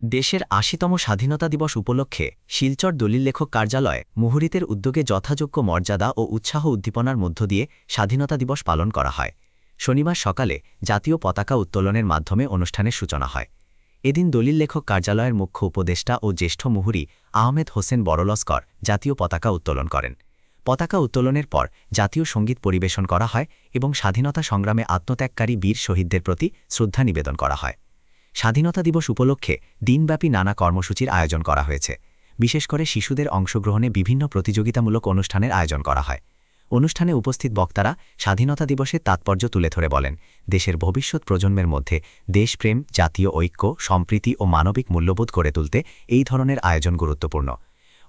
দেশের ৮০তম স্বাধীনতা দিবস উপলক্ষে শিলচর দলিল লেখক কার্যালয়ে মুহুরীদের উদ্যোগে যথাযোগ্য মর্যাদা ও উৎসাহ উদ্দীপনার মধ্য দিয়ে স্বাধীনতা দিবস পালন করা হয়। শনিবার সকালে জাতীয় পতাকা উত্তোলনের মাধ্যমে অনুষ্ঠানের সূচনা হয়। এদিন দলিল লেখক কার্যালয়ের মুখ্য উপদেষ্টা ও জ্যেষ্ঠ মুহুরী আহমেদ হোসেন বড়লস্কর জাতীয় পতাকা উত্তোলন করেন। পতাকা উত্তোলনের পর জাতীয় সঙ্গীত পরিবেশন করা হয় এবং স্বাধীনতা সংগ্রামে আত্মত্যাগকারী বীর শহীদদের প্রতি শ্রদ্ধা নিবেদন করা হয়। স্বাধীনতা দিবস উপলক্ষে দিনব্যাপী নানা কর্মসূচির আয়োজন করা হয়েছে। বিশেষ করে শিশুদের অংশগ্রহণে বিভিন্ন প্রতিযোগিতামূলক অনুষ্ঠানের আয়োজন করা হয়। অনুষ্ঠানে উপস্থিত বক্তারা স্বাধীনতা দিবসের তাৎপর্য তুলে ধরে বলেন, দেশের ভবিষ্যৎ প্রজন্মের মধ্যে দেশপ্রেম, জাতীয় ঐক্য, সম্প্রীতি ও মানবিক মূল্যবোধ গড়ে তুলতে এই ধরনের আয়োজন গুরুত্বপূর্ণ।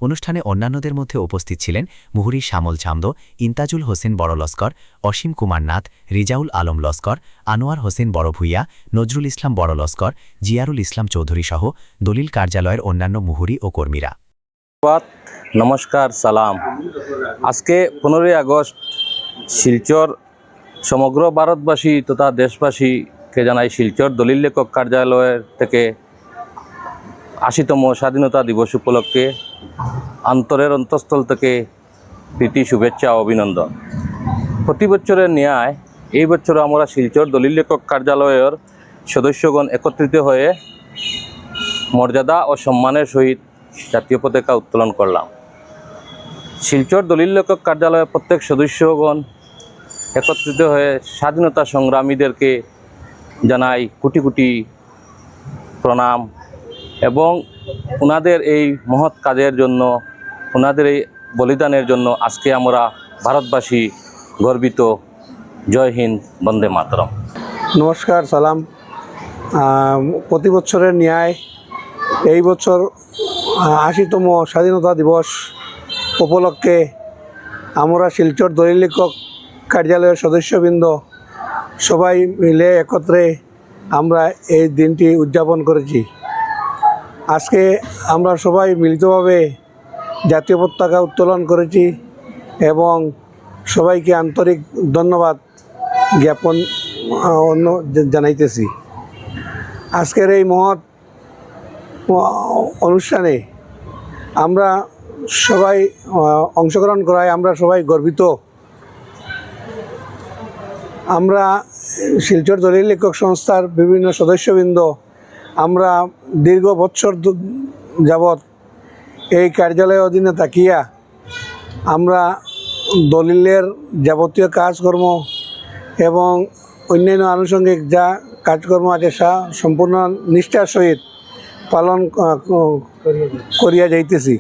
অনুষ্ঠানে অন্যান্যদের মধ্যে উপস্থিত ছিলেন মুহুরী শ্যামল চামদো, ইন্তাজুল হোসেন বড়লস্কর, অসীম কুমার নাথ, রিজাউল আলম লস্কর, আনোয়ার হোসেন বড়ভূইয়া, নজরুল ইসলাম বড়লস্কর, জিয়ারুল ইসলাম চৌধুরী সহ দলিল কার্যালয়ের অন্যান্য মুহুরী ও কর্মীরা। নমস্কার, সালাম। আজকে 15ই আগস্ট শিলচর সমগ্র ভারতবাসী তথা দেশবাসীকে জানাই শিলচর দলিল লেখক কার্যালয়ের থেকে 80তম স্বাধীনতা দিবস উপলক্ষে অন্তরের অন্তঃস্থল থেকে প্রীতি, শুভেচ্ছা ও অভিনন্দন। প্রতি বছরের ন্যায় এই বছর আমরা শিলচর দলিল লেখক কার্যালয়ের সদস্যগণ একত্রিত হয়ে মর্যাদা ও সম্মানের সহিত জাতীয় পতাকা উত্তোলন করলাম। শিলচর দলিল লেখক কার্যালয়ের প্রত্যেক সদস্যগণ একত্রিত হয়ে স্বাধীনতা সংগ্রামীদেরকে জানাই কোটি কোটি প্রণাম এবং ওনাদের এই মহৎ কাজের জন্য, ওনাদের এই বলিদানের জন্য আজকে আমরা ভারতবাসী গর্বিত। জয় হিন্দ, বন্দে মাতরম। নমস্কার, সালাম। প্রতি বছরের ন্যায় এই বছর 80তম স্বাধীনতা দিবস উপলক্ষে আমরা শিলচর দলিল লেখক কার্যালয়ের সদস্যবৃন্দ সবাই মিলে একত্রে আমরা এই দিনটি উদযাপন করেছি। আজকে আমরা সবাই মিলিতভাবে জাতীয় পতাকা উত্তোলন করেছি এবং সবাইকে আন্তরিক ধন্যবাদ জ্ঞাপন জানাইতেছি। আজকের এই মহৎ অনুষ্ঠানে আমরা সবাই অংশগ্রহণ করায় আমরা সবাই গর্বিত। আমরা শিলচর দলিল লেখক সংস্থার বিভিন্ন সদস্যবৃন্দ আমরা দীর্ঘ বছর যাবৎ এই কার্যালয়ের অধীনে থাকিয়া আমরা দলিলের যাবতীয় কাজকর্ম এবং অন্যান্য আনুষঙ্গিক যা কাজকর্ম আছে সম্পূর্ণ নিষ্ঠার সহিত পালন করিয়া যাইতেছি।